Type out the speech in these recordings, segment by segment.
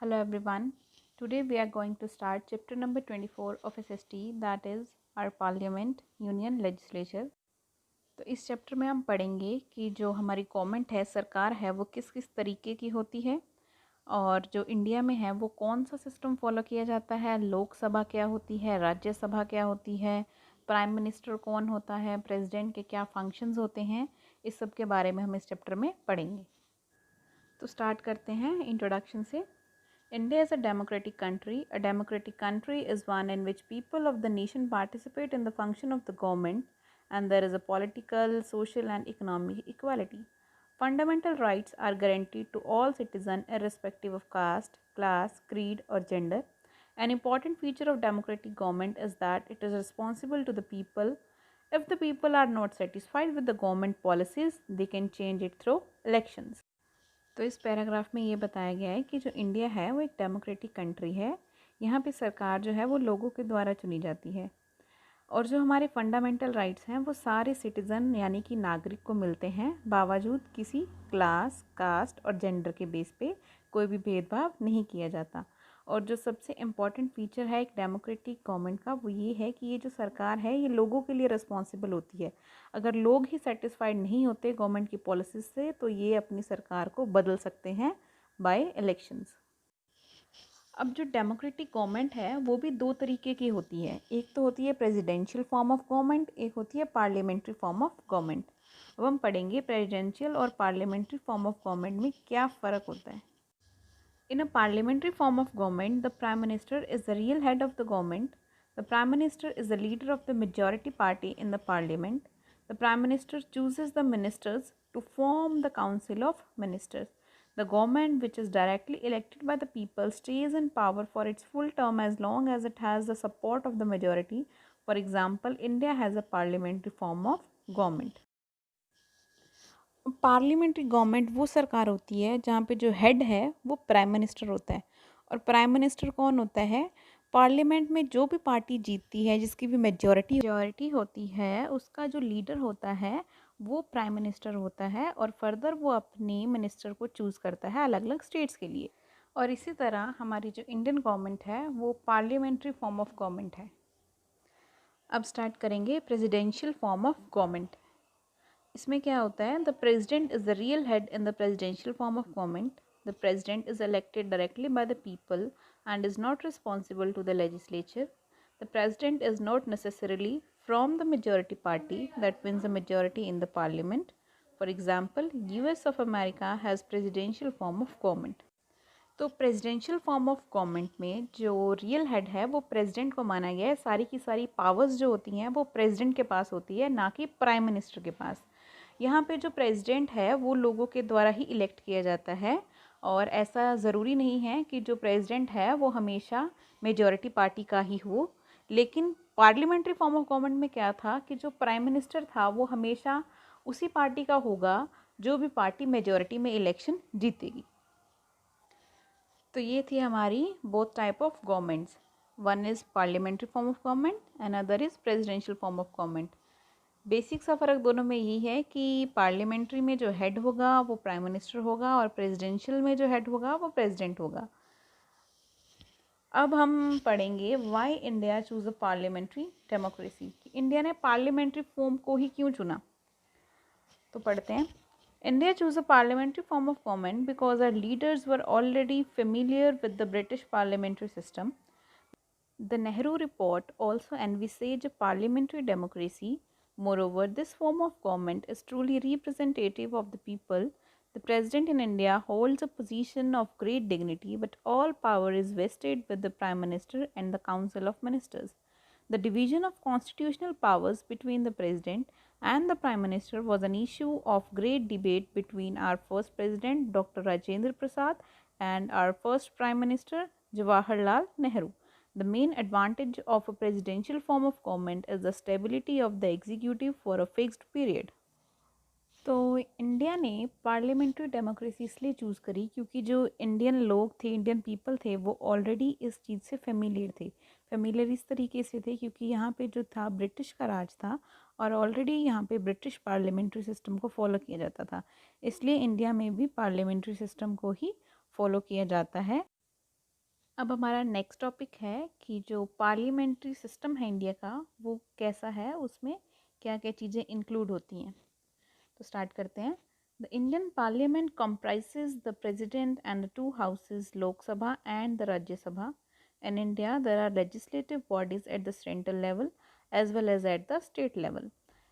Hello everyone. Today we are going to start chapter number 24 of SST, that is our Parliament Union Legislature. तो इस chapter में हम पढ़ेंगे कि जो हमारी गवर्नमेंट है, सरकार है, वो किस किस तरीके की होती है और जो इंडिया में है वो कौन सा सिस्टम फॉलो किया जाता है, लोकसभा क्या होती है, राज्यसभा क्या होती है, प्राइम मिनिस्टर कौन होता है, प्रेसिडेंट के क्या फंक्शंस होते हैं, इस सब के बारे में हम इस चैप्टर में पढ़ेंगे। तो स्टार्ट करते हैं इंट्रोडक्शन से। India is a democratic country. A democratic country is one in which people of the nation participate in the function of the government and there is a political, social and economic equality. Fundamental rights are guaranteed to all citizens irrespective of caste, class, creed or gender. An important feature of democratic government is that it is responsible to the people. If the people are not satisfied with the government policies, they can change it through elections. तो इस paragraph में ये बताया गया है कि जो India है वो एक डेमोक्रेटिक कंट्री है। यहाँ पे सरकार जो है वो लोगों के द्वारा चुनी जाती है और जो हमारे फंडामेंटल राइट्स हैं वो सारे सिटीज़न यानी कि नागरिक को मिलते हैं, बावजूद किसी क्लास, कास्ट और जेंडर के बेस पे कोई भी भेदभाव नहीं किया जाता। और जो सबसे इम्पॉर्टेंट फीचर है एक डेमोक्रेटिक गवर्नमेंट का वो ये है कि ये जो सरकार है ये लोगों के लिए रिस्पॉन्सिबल होती है। अगर लोग ही सेटिस्फाइड नहीं होते गवर्नमेंट की पॉलिसीज से तो ये अपनी सरकार को बदल सकते हैं बाय इलेक्शंस। अब जो डेमोक्रेटिक गवर्नमेंट है वो भी दो तरीके की होती है, एक तो होती है प्रेसिडेंशियल फॉर्म ऑफ गवर्नमेंट, एक होती है पार्लियामेंट्री फॉर्म ऑफ गवर्नमेंट। अब हम पढ़ेंगे प्रेसिडेंशियल और पार्लियामेंट्री फॉर्म ऑफ गवर्नमेंट में क्या फ़र्क होता है। In a parliamentary form of government, the Prime Minister is the real head of the government. The Prime Minister is the leader of the majority party in the parliament. The Prime Minister chooses the ministers to form the Council of Ministers. The government, which is directly elected by the people, stays in power for its full term as long as it has the support of the majority. For example, India has a parliamentary form of government. Parliamentary government वो सरकार होती है जहाँ पे जो head है वो prime minister होता है। और प्राइम मिनिस्टर कौन होता है? पार्लियामेंट में जो भी पार्टी जीतती है, जिसकी भी मेजॉरिटी होती है, उसका जो लीडर होता है वो प्राइम मिनिस्टर होता है और फर्दर वो अपने मिनिस्टर को चूज़ करता है अलग अलग स्टेट्स के लिए। और इसी तरह हमारी जो इंडियन गवर्नमेंट है वो पार्लियामेंट्री फॉर्म ऑफ गवर्नमेंट है। अब स्टार्ट करेंगे प्रेसिडेंशियल फॉर्म ऑफ गवर्नमेंट। इसमें क्या होता है? The president is the real head in the presidential form of government. The president is elected directly by the people and is not responsible to the legislature. The president is not necessarily from the majority party that wins the majority in the parliament. For example, US of America has presidential form of government. तो presidential form of government में जो real head है वो president को माना गया है। सारी की सारी पावर्स जो होती हैं वो प्रेसिडेंट के पास होती है, ना कि प्राइम मिनिस्टर के पास। यहाँ पे जो प्रेसिडेंट है वो लोगों के द्वारा ही इलेक्ट किया जाता है और ऐसा ज़रूरी नहीं है कि जो प्रेसिडेंट है वो हमेशा मेजॉरिटी पार्टी का ही हो। लेकिन पार्लियामेंट्री फॉर्म ऑफ गवर्नमेंट में क्या था कि जो प्राइम मिनिस्टर था वो हमेशा उसी पार्टी का होगा जो भी पार्टी मेजॉरिटी में इलेक्शन जीतेगी। तो ये थी हमारी both type of governments, one is parliamentary form of government and other is presidential form of government. Basic सा फ़र्क दोनों में यही है कि पार्लियामेंट्री में जो हेड होगा वो प्राइम मिनिस्टर होगा और प्रेसिडेंशियल में जो हेड होगा वो प्रेसिडेंट होगा। अब हम पढ़ेंगे why India choose a parliamentary democracy, कि इंडिया ने पार्लियामेंट्री फॉर्म को ही क्यों चुना। तो पढ़ते हैं। India chose a parliamentary form of government because our leaders were already familiar with the British parliamentary system. The Nehru Report also envisaged a parliamentary democracy. Moreover, this form of government is truly representative of the people. The President in India holds a position of great dignity, but all power is vested with the Prime Minister and the Council of Ministers. The division of constitutional powers between the President and the Prime Minister was an issue of great debate between our first President Dr. Rajendra Prasad and our first Prime Minister Jawaharlal Nehru. The main advantage of a presidential form of government is the stability of the executive for a fixed period. तो India ने parliamentary democracy इसलिए choose करी क्योंकि जो Indian लोग थे, Indian people थे, वो ऑलरेडी इस चीज़ से फेमिलियर थे। फेमिलियर इस तरीके से थे क्योंकि यहाँ पे जो था ब्रिटिश का राज था और ऑलरेडी यहाँ पे ब्रिटिश पार्लियामेंट्री सिस्टम को फॉलो किया जाता था, इसलिए इंडिया में भी पार्लियामेंट्री सिस्टम को ही फॉलो किया जाता है। अब हमारा नेक्स्ट टॉपिक है कि जो पार्लियामेंट्री सिस्टम है इंडिया का वो कैसा है, उसमें क्या क्या चीज़ें इंक्लूड होती हैं। तो स्टार्ट करते हैं। The Indian parliament comprises the president and the two houses Lok Sabha and the Rajya Sabha. In India, there are legislative bodies at the central level as well as at the state level.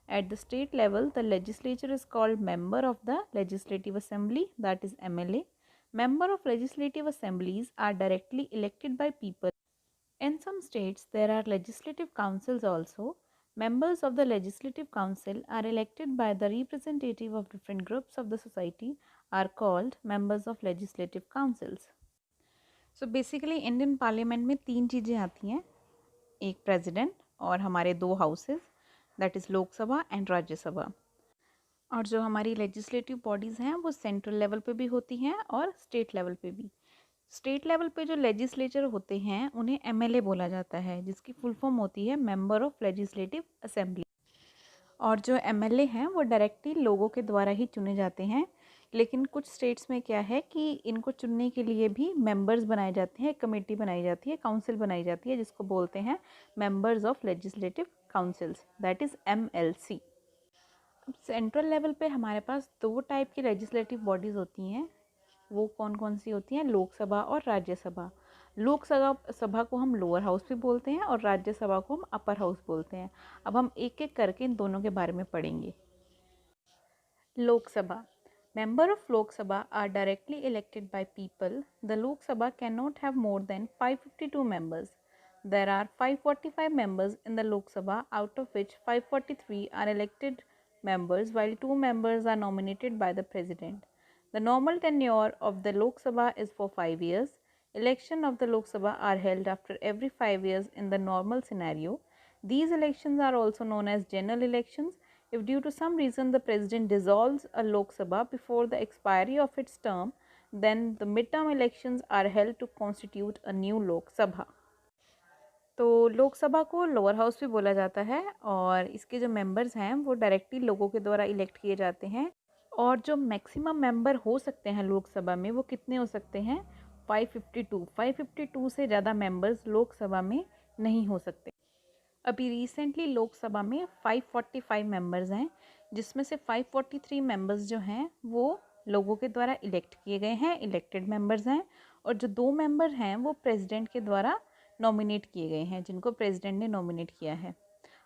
At the state level, the legislature is called Member of the Legislative Assembly, that is MLA. Member of legislative assemblies are directly elected by people. In some states, there are legislative councils also. Members of the legislative council are elected by the representative of different groups of the society are called members of legislative councils. So basically Indian parliament में तीन चीज़ें आती हैं, एक president और हमारे दो houses, that is Lok Sabha and Rajya Sabha. और जो हमारी लेजिस्लेटिव बॉडीज़ हैं वो सेंट्रल लेवल पे भी होती हैं और स्टेट लेवल पे भी। स्टेट लेवल पे जो लेजिस्लेचर होते हैं उन्हें एमएलए बोला जाता है, जिसकी फुल फॉर्म होती है मेंबर ऑफ लेजिस्लेटिव असेंबली। और जो एमएलए हैं वो डायरेक्टली लोगों के द्वारा ही चुने जाते हैं, लेकिन कुछ स्टेट्स में क्या है कि इनको चुनने के लिए भी मेंबर्स बनाए जाते हैं, कमेटी बनाई जाती है, काउंसिल बनाई जाती है, जिसको बोलते हैं members of legislative councils, that is MLC. अब सेंट्रल लेवल पे हमारे पास दो टाइप की लेजिस्लेटिव बॉडीज़ होती हैं। वो कौन कौन सी होती हैं? लोकसभा और राज्यसभा। लोकसभा सभा को हम लोअर हाउस भी बोलते हैं और राज्यसभा को हम अपर हाउस बोलते हैं। अब हम एक एक करके इन दोनों के बारे में पढ़ेंगे। Lok Sabha, member of Lok Sabha are directly elected by people. The Lok Sabha cannot have more than 552 members. There are 545 members in the Lok Sabha, out of which 543 are elected members, while 2 members are nominated by the President. The normal tenure of the Lok Sabha is for 5 years. Election of the Lok Sabha are held after every 5 years in the normal scenario. These elections are also known as general elections. If due to some reason the President dissolves a Lok Sabha before the expiry of its term, then the midterm elections are held to constitute a new Lok Sabha. तो लोकसभा को lower house भी बोला जाता है और इसके जो members हैं वो डायरेक्टली लोगों के द्वारा इलेक्ट किए जाते हैं। और जो मैक्सिमम मेंबर हो सकते हैं लोकसभा में वो कितने हो सकते हैं? 552 से ज़्यादा मेंबर्स लोकसभा में नहीं हो सकते। अभी रिसेंटली लोकसभा में 545 मेंबर्स हैं, जिसमें से 543 मेंबर्स जो हैं वो लोगों के द्वारा इलेक्ट किए गए हैं, इलेक्टेड मेंबर्स हैं। और जो 2 मेंबर हैं वो प्रेसिडेंट के द्वारा नॉमिनेट किए गए हैं, जिनको प्रेसिडेंट ने नॉमिनेट किया है।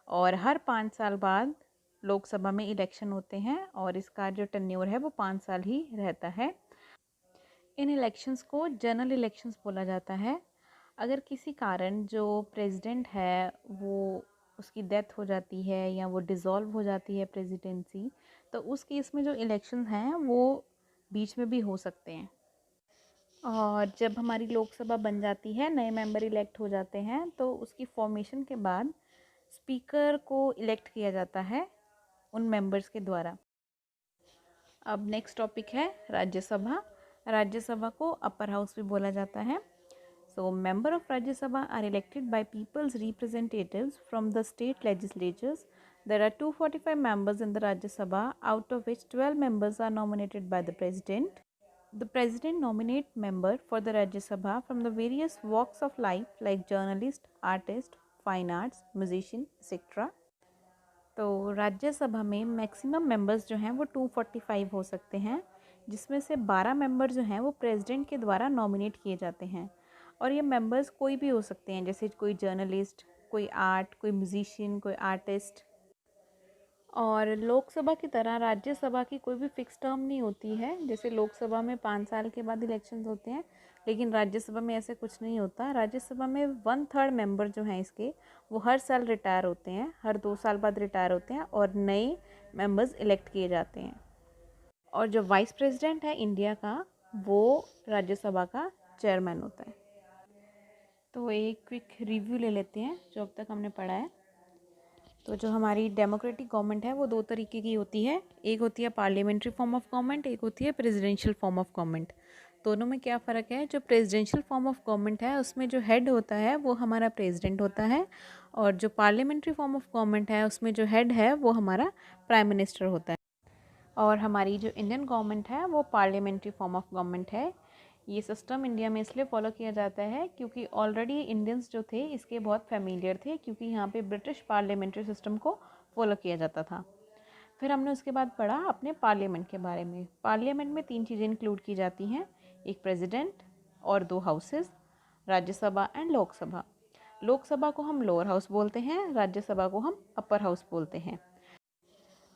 और हर 5 साल बाद लोकसभा में इलेक्शन होते हैं और इसका जो टेन्योर है वो 5 साल ही रहता है। इन इलेक्शंस को जनरल इलेक्शंस बोला जाता है। अगर किसी कारण जो प्रेसिडेंट है वो उसकी डेथ हो जाती है या वो डिज़ोल्व हो जाती है प्रेसिडेंसी, तो उस केस में जो इलेक्शंस हैं वो बीच में भी हो सकते हैं। और जब हमारी लोकसभा बन जाती है, नए मेंबर इलेक्ट हो जाते हैं, तो उसकी फॉर्मेशन के बाद स्पीकर को इलेक्ट किया जाता है उन मेंबर्स के द्वारा। अब नेक्स्ट टॉपिक है राज्यसभा। राज्यसभा को अपर हाउस भी बोला जाता है। So, member of Rajya Sabha are elected by people's representatives from the state legislatures. There are 245 members in the Rajya Sabha, out of which 12 members are nominated by the President. The President nominates member for the Rajya Sabha from the various walks of life like journalist, artist, fine arts, musician, etc. तो राज्यसभा में maximum members जो हैं वो 245 हो सकते हैं, जिसमें से 12 मेंबर जो हैं वो प्रेसिडेंट के द्वारा नॉमिनेट किए जाते हैं। और ये मेंबर्स कोई भी हो सकते हैं, जैसे कोई जर्नलिस्ट, कोई आर्ट, कोई म्यूजिशियन, कोई आर्टिस्ट। और लोकसभा की तरह राज्यसभा की कोई भी फिक्स टर्म नहीं होती है। जैसे लोकसभा में 5 साल के बाद इलेक्शंस होते हैं, लेकिन राज्यसभा में ऐसे कुछ नहीं होता। राज्यसभा में 1/3 मेंबर जो हैं इसके वो हर साल रिटायर होते हैं, हर 2 साल बाद रिटायर होते हैं और नए मेंबर्स इलेक्ट किए जाते हैं। और जो वाइस प्रेसिडेंट है इंडिया का वो राज्यसभा का चेयरमैन होता है। तो एक क्विक रिव्यू ले लेते हैं जो अब तक हमने पढ़ा है। तो जो हमारी डेमोक्रेटिक गवर्नमेंट है वो 2 तरीके की होती है। एक होती है पार्लियामेंट्री फॉर्म ऑफ गवर्नमेंट, एक होती है प्रेसिडेंशियल फॉर्म ऑफ गवर्नमेंट। दोनों में क्या फ़र्क है? जो प्रेसिडेंशियल फॉर्म ऑफ गवर्नमेंट है उसमें जो हेड होता है वो हमारा प्रेसिडेंट होता है, और जो पार्लियामेंट्री फॉर्म ऑफ गवर्नमेंट है उसमें जो हेड है वो हमारा प्राइम मिनिस्टर होता है। और हमारी जो इंडियन गवर्नमेंट है वो पार्लियामेंट्री फॉर्म ऑफ गवर्नमेंट है। ये सिस्टम इंडिया में इसलिए फॉलो किया जाता है क्योंकि ऑलरेडी इंडियंस जो थे इसके बहुत फेमिलियर थे, क्योंकि यहाँ पे ब्रिटिश पार्लियामेंट्री सिस्टम को फॉलो किया जाता था। फिर हमने उसके बाद पढ़ा अपने पार्लियामेंट के बारे में। पार्लियामेंट में 3 चीज़ें इंक्लूड की जाती हैं, एक प्रेसिडेंट और 2 हाउसेस, राज्यसभा एंड लोकसभा। लोकसभा को हम लोअर हाउस बोलते हैं, राज्यसभा को हम अपर हाउस बोलते हैं।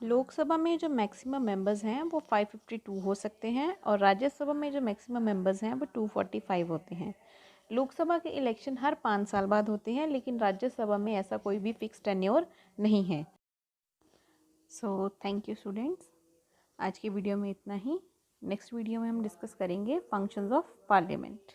लोकसभा में जो मैक्सिमम मेंबर्स हैं वो 552 हो सकते हैं और राज्यसभा में जो मैक्सिमम मेंबर्स हैं वो 245 होते हैं। लोकसभा के इलेक्शन हर 5 साल बाद होते हैं, लेकिन राज्यसभा में ऐसा कोई भी फिक्स टेन्योर नहीं है। सो थैंक यू स्टूडेंट्स, आज की वीडियो में इतना ही। नेक्स्ट वीडियो में हम डिस्कस करेंगे फंक्शंस ऑफ पार्लियामेंट।